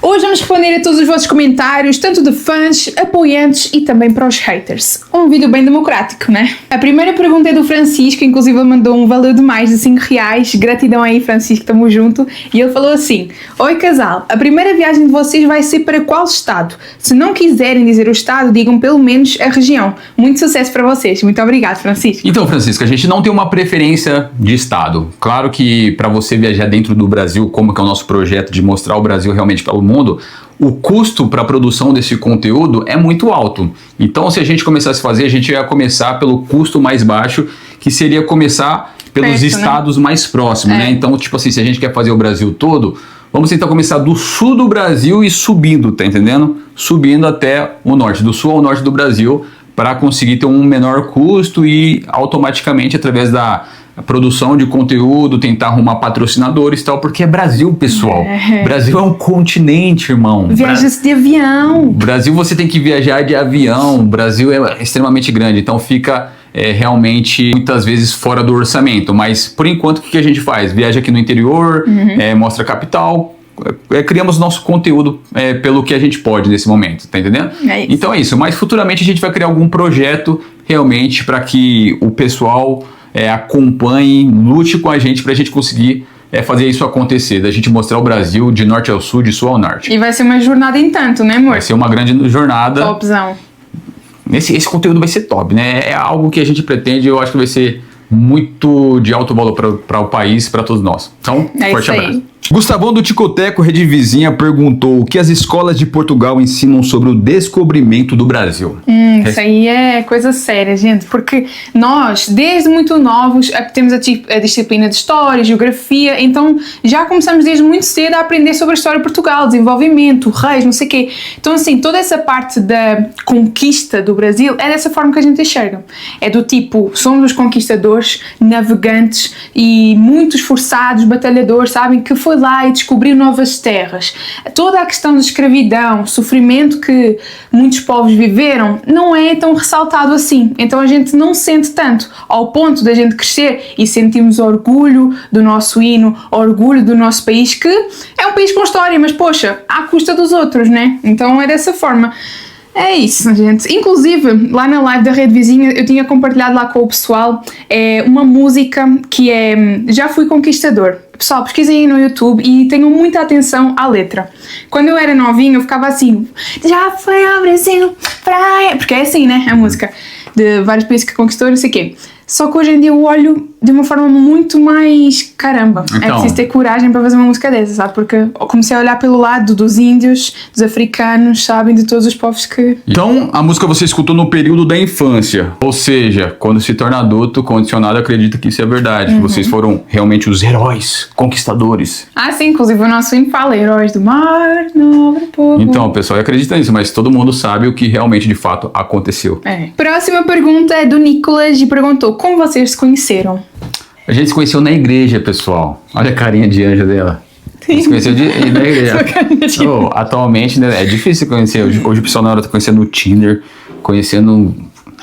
Hoje vamos responder a todos os vossos comentários, tanto de fãs, apoiantes e também para os haters. Um vídeo bem democrático, né? A primeira pergunta é do Francisco, inclusive ele mandou um valor de mais de R$5. Gratidão aí, Francisco, tamo junto. E ele falou assim: Oi casal, a primeira viagem de vocês vai ser para qual estado? Se não quiserem dizer o estado, digam pelo menos a região. Muito sucesso para vocês. Muito obrigado, Francisco. Então, Francisco, a gente não tem uma preferência de estado. Claro que para você viajar dentro do Brasil, como que é o nosso projeto de mostrar o Brasil realmente para o mundo, o custo para a produção desse conteúdo é muito alto. Então, se a gente começasse a fazer, a gente ia começar pelo custo mais baixo, que seria começar pelos estados mais próximos, né? Então, tipo assim, se a gente quer fazer o Brasil todo, vamos tentar começar do sul do Brasil e subindo, tá entendendo? Subindo até o norte, do sul ao norte do Brasil, para conseguir ter um menor custo e automaticamente, através da produção de conteúdo, tentar arrumar patrocinadores e tal, porque é Brasil, pessoal. Brasil é um continente, irmão. Viajas de avião. Brasil, você tem que viajar de avião. Brasil é extremamente grande, então fica realmente muitas vezes fora do orçamento. Mas por enquanto, o que a gente faz? Viaja aqui no interior, mostra a capital. Criamos nosso conteúdo pelo que a gente pode nesse momento, tá entendendo? Então é isso, mas futuramente a gente vai criar algum projeto realmente para que o pessoal acompanhe, lute com a gente para a gente conseguir fazer isso acontecer, da gente mostrar o Brasil de norte ao sul, de sul ao norte. E vai ser uma jornada em tanto, né, amor? Vai ser uma grande jornada. Topzão. Esse conteúdo vai ser top, né? É algo que a gente pretende, eu acho que vai ser muito de alto valor para o país, para todos nós. Então, forte abraço. Gustavão do Ticoteco, Rede Vizinha, perguntou o que as escolas de Portugal ensinam sobre o descobrimento do Brasil. Isso aí é coisa séria, gente, porque nós, desde muito novos, temos a disciplina de História, Geografia, então já começamos desde muito cedo a aprender sobre a história de Portugal, desenvolvimento, reis, não sei o quê. Então, assim, toda essa parte da conquista do Brasil é dessa forma que a gente enxerga. É do tipo, somos os conquistadores, navegantes e muito esforçados, batalhadores, sabem, que foi lá e descobriu novas terras. Toda a questão da escravidão, sofrimento que muitos povos viveram, não é tão ressaltado assim. Então a gente não sente tanto, ao ponto da gente crescer e sentirmos orgulho do nosso hino, orgulho do nosso país, que é um país com história, mas poxa, à custa dos outros, né? Então é dessa forma. É isso, gente. Inclusive, lá na live da Rede Vizinha, eu tinha compartilhado lá com o pessoal uma música que é Já Fui Conquistador. Pessoal, pesquisem aí no YouTube e tenham muita atenção à letra. Quando eu era novinha, eu ficava assim: já foi ao Brasil, praia. Porque é assim, né? A música de vários países que conquistou, não sei o quê. Só que hoje em dia eu olho de uma forma muito mais... Caramba, então, é preciso ter coragem para fazer uma música dessa, sabe? Porque eu comecei a olhar pelo lado dos índios, dos africanos, sabem? De todos os povos que... Então, a música você escutou no período da infância. Ou seja, quando se torna adulto, condicionado, acredita que isso é verdade. Que vocês foram realmente os heróis, conquistadores. Ah, sim. Inclusive o nosso hino fala, heróis do mar, nobre povo. Então, o pessoal acredita nisso, mas todo mundo sabe o que realmente, de fato, aconteceu. Próxima pergunta é do Nicolas e perguntou: como vocês se conheceram? A gente se conheceu na igreja, pessoal. Olha a carinha de anjo dela. A gente se conheceu na igreja. Atualmente, né, é difícil conhecer. Hoje o pessoal na hora tá conhecendo no Tinder, conhecendo...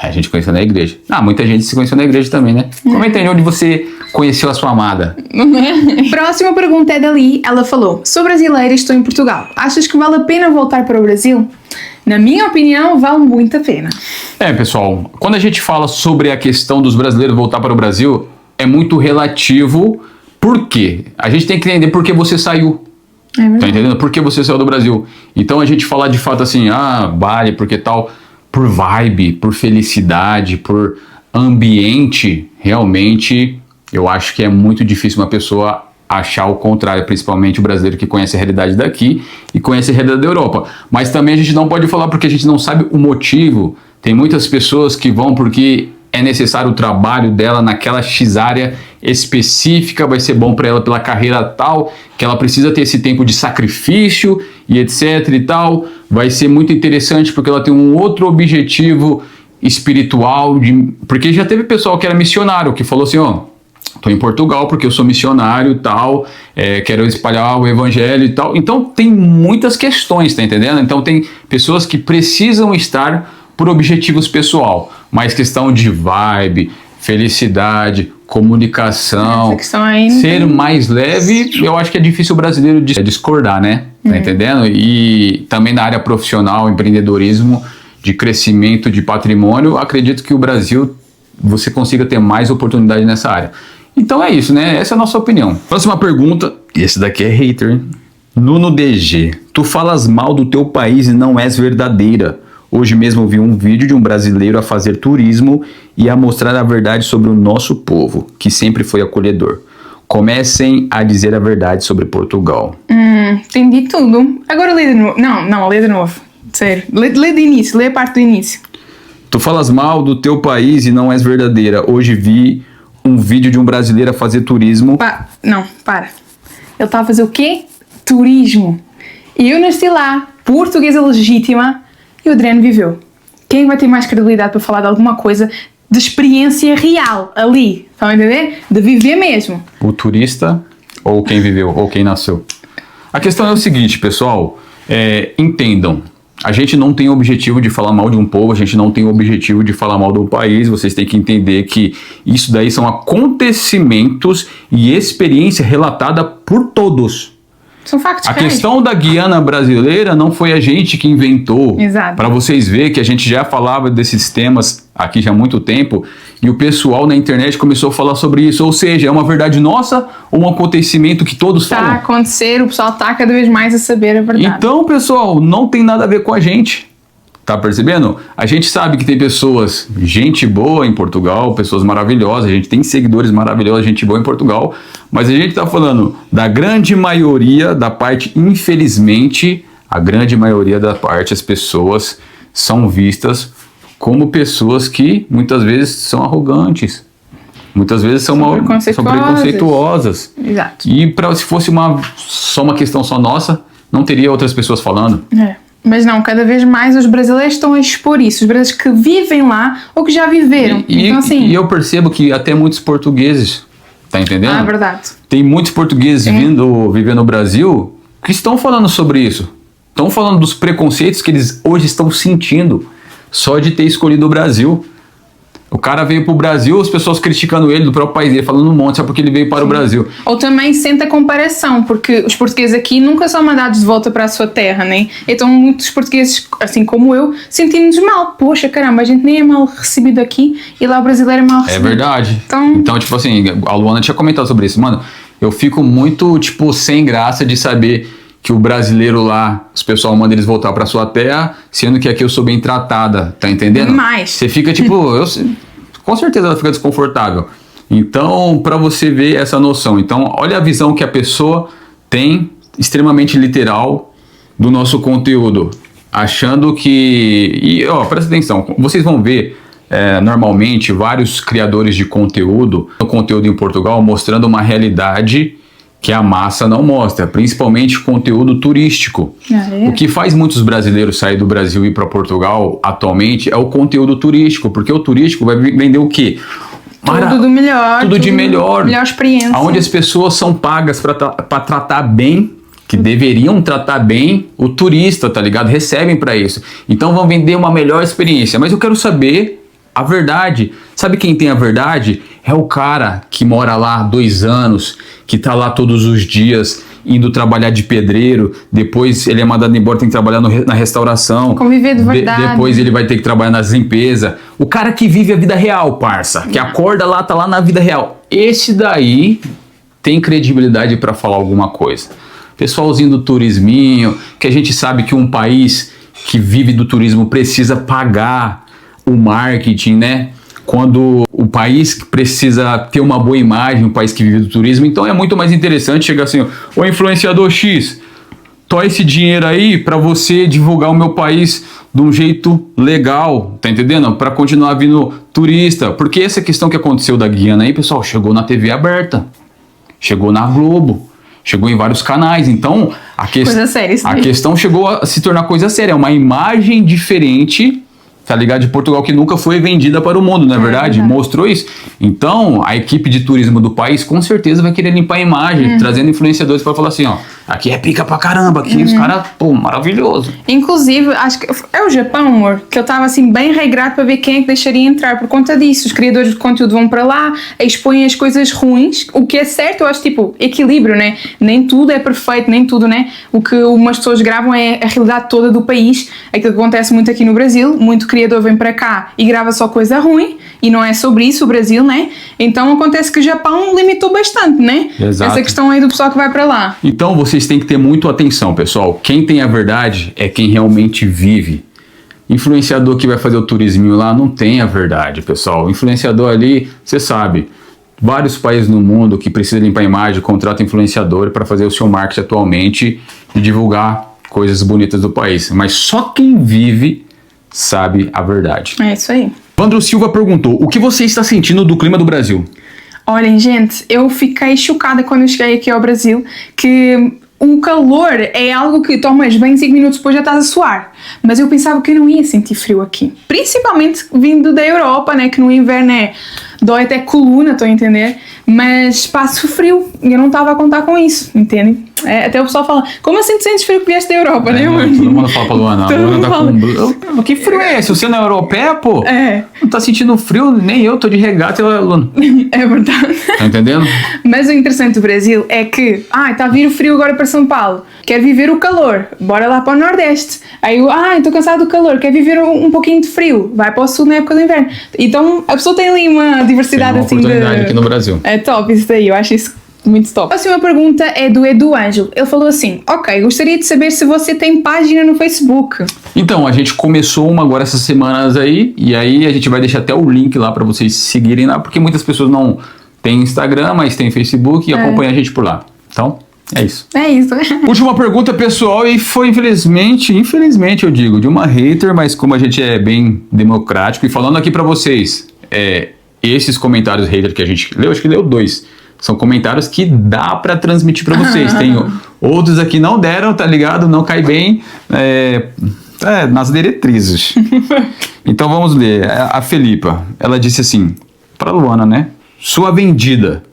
A gente conheceu na igreja. Muita gente se conheceu na igreja também, né? Comenta aí onde você conheceu a sua amada. Próxima pergunta é dali. Ela falou: sou brasileira e estou em Portugal. Achas que vale a pena voltar para o Brasil? Na minha opinião, vale muito a pena. Pessoal, quando a gente fala sobre a questão dos brasileiros voltar para o Brasil, é muito relativo. Por quê? A gente tem que entender por que você saiu. Tá entendendo? Por que você saiu do Brasil? Então a gente falar de fato assim, vale, porque tal, por vibe, por felicidade, por ambiente, realmente eu acho que é muito difícil uma pessoa achar o contrário, principalmente o brasileiro que conhece a realidade daqui e conhece a realidade da Europa. Mas também a gente não pode falar porque a gente não sabe o motivo. Tem muitas pessoas que vão porque é necessário o trabalho dela naquela X área específica, vai ser bom para ela pela carreira tal, que ela precisa ter esse tempo de sacrifício e etc e tal. Vai ser muito interessante porque ela tem um outro objetivo espiritual, porque já teve pessoal que era missionário, que falou assim, tô em Portugal porque eu sou missionário e tal, quero espalhar o evangelho e tal. Então tem muitas questões, tá entendendo? Então tem pessoas que precisam estar por objetivos pessoal, mas questão de vibe, felicidade, comunicação, Essa questão aí ser mais leve, eu acho que é difícil o brasileiro discordar, né? Tá entendendo? E também na área profissional, empreendedorismo, de crescimento de patrimônio, acredito que o Brasil, você consiga ter mais oportunidade nessa área. Então é isso, né? Essa é a nossa opinião. Próxima pergunta, esse daqui é hater, hein? Nuno DG, tu falas mal do teu país e não és verdadeira. Hoje mesmo vi um vídeo de um brasileiro a fazer turismo e a mostrar a verdade sobre o nosso povo, que sempre foi acolhedor. Comecem a dizer a verdade sobre Portugal. Entendi tudo. Agora lê de novo. Não, lê de novo. Sério. Lê de início, lê a parte do início. Tu falas mal do teu país e não és verdadeira. Hoje vi um vídeo de um brasileiro a fazer turismo. Para. Ele está a fazer o quê? Turismo. E eu nasci lá, portuguesa legítima, e o Adriano viveu. Quem vai ter mais credibilidade para falar de alguma coisa de experiência real ali? Estão a entender? De viver mesmo. O turista ou quem viveu ou quem nasceu? A questão é o seguinte, pessoal. Entendam. A gente não tem o objetivo de falar mal de um povo, a gente não tem o objetivo de falar mal do país. Vocês têm que entender que isso daí são acontecimentos e experiência relatada por todos. São factos A reais. questão da Guiana brasileira não foi a gente que inventou. Exato. Para vocês verem que a gente já falava desses temas aqui já há muito tempo e o pessoal na internet começou a falar sobre isso. Ou seja, é uma verdade nossa ou um acontecimento que todos Está falam? a acontecer, o pessoal está cada vez mais a saber a verdade. Então, pessoal, não tem nada a ver com a gente. Tá percebendo? A gente sabe que tem pessoas, gente boa em Portugal, pessoas maravilhosas, a gente tem seguidores maravilhosos, gente boa em Portugal, mas a gente tá falando da grande maioria da parte, infelizmente, a grande maioria da parte, as pessoas são vistas como pessoas que muitas vezes são arrogantes, muitas vezes são preconceituosas. Exato. E se fosse só uma questão só nossa, não teria outras pessoas falando. Mas não, cada vez mais os brasileiros estão a expor isso. Os brasileiros que vivem lá ou que já viveram. Então, assim, e eu percebo que até muitos portugueses, tá entendendo? é verdade. Tem muitos portugueses vivendo no Brasil que estão falando sobre isso. Estão falando dos preconceitos que eles hoje estão sentindo só de ter escolhido o Brasil. O cara veio pro Brasil, as pessoas criticando ele do próprio país dele, falando um monte, só porque ele veio para o Brasil. Ou também sente a comparação, porque os portugueses aqui nunca são mandados de volta para a sua terra, né? Então muitos portugueses, assim como eu, sentimos mal. Poxa, caramba, a gente nem é mal recebido aqui e lá o brasileiro é mal recebido. É verdade. Então, tipo assim, a Luana tinha comentado sobre isso. Mano, eu fico muito, sem graça de saber que o brasileiro lá, os pessoal mandam eles voltar para sua terra, sendo que aqui eu sou bem tratada, tá entendendo? Demais. Você fica com certeza ela fica desconfortável. Então, para você ver essa noção. Então, olha a visão que a pessoa tem, extremamente literal, do nosso conteúdo. Achando que... E, presta atenção. Vocês vão ver, normalmente, vários criadores de conteúdo em Portugal, mostrando uma realidade que a massa não mostra. Principalmente conteúdo turístico. O que faz muitos brasileiros sair do Brasil e ir para Portugal atualmente é o conteúdo turístico, porque o turístico vai vender o quê? tudo do melhor. Tudo de melhor. Melhor experiência. Onde as pessoas são pagas para tratar bem, que deveriam tratar bem o turista, tá ligado? Recebem para isso. Então vão vender uma melhor experiência. Mas eu quero saber a verdade. Sabe quem tem a verdade? É o cara que mora lá há 2 anos, que tá lá todos os dias, indo trabalhar de pedreiro, depois ele é mandado embora, tem que trabalhar na restauração. Conviver de verdade. Depois ele vai ter que trabalhar nas limpezas. O cara que vive a vida real, parça, que acorda lá, tá lá na vida real. Esse daí tem credibilidade para falar alguma coisa. Pessoalzinho do turisminho, que a gente sabe que um país que vive do turismo precisa pagar o marketing, né? Quando o país precisa ter uma boa imagem, o país que vive do turismo, então é muito mais interessante chegar assim, ô influenciador X, tô esse dinheiro aí para você divulgar o meu país de um jeito legal, tá entendendo? Para continuar vindo turista, porque essa questão que aconteceu da Guiana aí, pessoal, chegou na TV aberta, chegou na Globo, chegou em vários canais, então a questão chegou a se tornar coisa séria, é uma imagem diferente, tá ligado? De Portugal, que nunca foi vendida para o mundo, não é verdade? Mostrou isso. Então, a equipe de turismo do país com certeza vai querer limpar a imagem, trazendo influenciadores para falar assim, ó, Aqui é pica pra caramba, aqui os caras, pô, maravilhoso. Inclusive, acho que é o Japão, amor, que eu estava assim bem regrado para ver quem é que deixaria entrar por conta disso. Os criadores de conteúdo vão para lá, expõem as coisas ruins, o que é certo, eu acho, tipo, equilíbrio, né? Nem tudo é perfeito, nem tudo, né? O que umas pessoas gravam é a realidade toda do país, aquilo que acontece muito aqui no Brasil, muito criador vem para cá e grava só coisa ruim, e não é sobre isso o Brasil, né? Então acontece que o Japão limitou bastante, né? Exato. Essa questão aí do pessoal que vai para lá. Então vocês têm que ter muito atenção, pessoal. Quem tem a verdade é quem realmente vive. Influenciador que vai fazer o turisminho lá não tem a verdade, pessoal. Influenciador ali, você sabe, vários países no mundo que precisam limpar a imagem, contratam influenciador para fazer o seu marketing atualmente e divulgar coisas bonitas do país. Mas só quem vive sabe a verdade. É isso aí. Vandro Silva perguntou, o que você está sentindo do clima do Brasil? Olhem, gente, eu fiquei chocada quando eu cheguei aqui ao Brasil, que o calor é algo que tomas bem 5 minutos depois já estás a suar. Mas eu pensava que eu não ia sentir frio aqui. Principalmente vindo da Europa, né? Que no inverno dói até coluna, estou a entender? Mas passo frio e eu não estava a contar com isso, entende? Até o pessoal fala, como assim tu sentes frio que vieste da Europa, né, mano? Todo mundo fala pra Luana, a Luana tá com... Que frio é esse? Você não é europeia, pô? Não tá sentindo frio, nem eu, tô de regata e a Luana. É verdade. Tá entendendo? Mas o interessante do Brasil é que, tá a vir o frio agora para São Paulo, quero viver o calor, bora lá para o Nordeste. Aí eu, estou cansado do calor, quero viver um pouquinho de frio, vai para o Sul na época do inverno. Então a pessoa tem ali uma diversidade assim de... oportunidade aqui no Brasil. É top isso daí, eu acho isso muito top. A próxima pergunta é do Edu Ângelo. Ele falou assim, ok, gostaria de saber se você tem página no Facebook. Então, a gente começou uma agora essas semanas aí, e aí a gente vai deixar até o link lá para vocês seguirem lá, porque muitas pessoas não têm Instagram, mas têm Facebook e acompanham a gente por lá. Então, é isso. É isso. Última pergunta, pessoal, e foi infelizmente eu digo, de uma hater, mas como a gente é bem democrático, e falando aqui para vocês, esses comentários hater que a gente leu, acho que leu 2, são comentários que dá para transmitir para vocês. Tem outros aqui não deram, tá ligado? Não cai bem nas diretrizes. Então vamos ler. A Felipa, ela disse assim, para Luana, né? Sua vendida,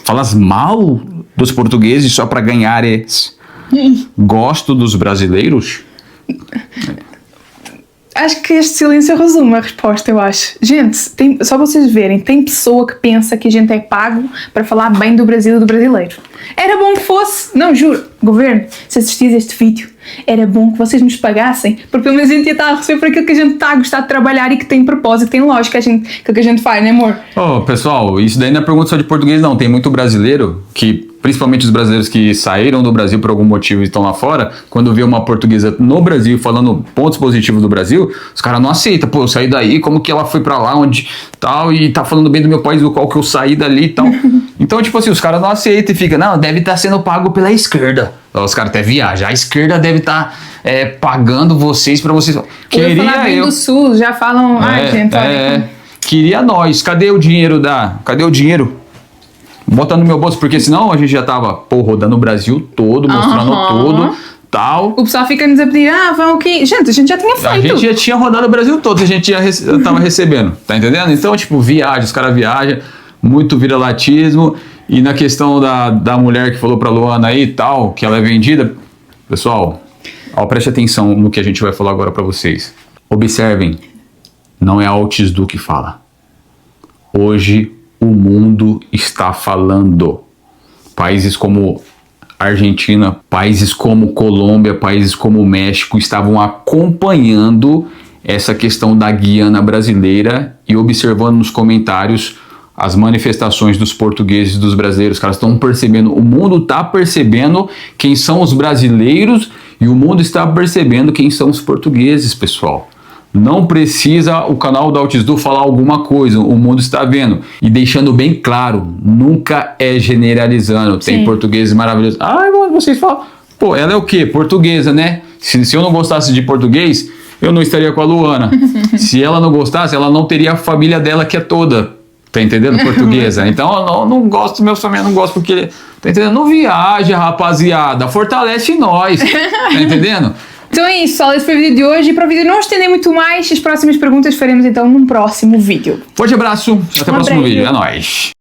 falas mal dos portugueses só para ganhares. Gosto dos brasileiros? Acho que este silêncio resume a resposta, eu acho. Gente, só vocês verem, tem pessoa que pensa que a gente é pago para falar bem do Brasil e do brasileiro. Era bom que fosse, não, juro, governo, se assistis a este vídeo, era bom que vocês nos pagassem, porque pelo menos a gente ia estar a receber por aquilo que a gente está a gostar de trabalhar e que tem propósito, que tem lógica, aquilo que a gente faz, né, amor? Pessoal, isso daí não é pergunta só de português, não. Tem muito brasileiro que, principalmente os brasileiros que saíram do Brasil por algum motivo e estão lá fora, quando vê uma portuguesa no Brasil falando pontos positivos do Brasil, os caras não aceitam. Pô, eu saí daí, como que ela foi pra lá, onde tal, e tá falando bem do meu país, do qual que eu saí dali e tal. Então, tipo assim, os caras não aceitam e ficam, não, deve estar sendo pago pela esquerda. Os caras até viajam, a esquerda deve estar pagando vocês pra vocês. Queria eu do Sul, já falam, gente, olha. Queria nós, cadê o dinheiro Cadê o dinheiro? Bota no meu bolso, porque senão a gente já tava, rodando o Brasil todo, mostrando tudo, tal. O pessoal fica nos a pedir, vão aqui. Gente, a gente já tinha feito. A gente já tinha rodado o Brasil todo, a gente já tava recebendo, tá entendendo? Então, tipo, viaja, os caras viajam, muito vira-latismo. E na questão da mulher que falou pra Luana aí e tal, que ela é vendida, pessoal, preste atenção no que a gente vai falar agora pra vocês. Observem, não é a Altisdu que fala. Hoje o mundo está falando. Países como Argentina, países como Colômbia, países como México estavam acompanhando essa questão da Guiana brasileira e observando nos comentários as manifestações dos portugueses e dos brasileiros. Os caras estão percebendo, o mundo está percebendo quem são os brasileiros e o mundo está percebendo quem são os portugueses, pessoal. Não precisa o canal da Altisdu falar alguma coisa, o mundo está vendo. E deixando bem claro, nunca é generalizando. Tem portugueses maravilhosos. Vocês falam, ela é o quê? Portuguesa, né? Se eu não gostasse de português, eu não estaria com a Luana. Se ela não gostasse, ela não teria a família dela que é toda. Tá entendendo? Portuguesa. Então eu não gosto, meus famílias não gostam porque... Tá entendendo? Não viaja, rapaziada. Fortalece nós. Tá entendendo? Então é isso, pessoal. Esse foi o vídeo de hoje. E para o vídeo não estender muito mais, as próximas perguntas faremos então num próximo vídeo. Forte abraço. Até o próximo vídeo. É nóis.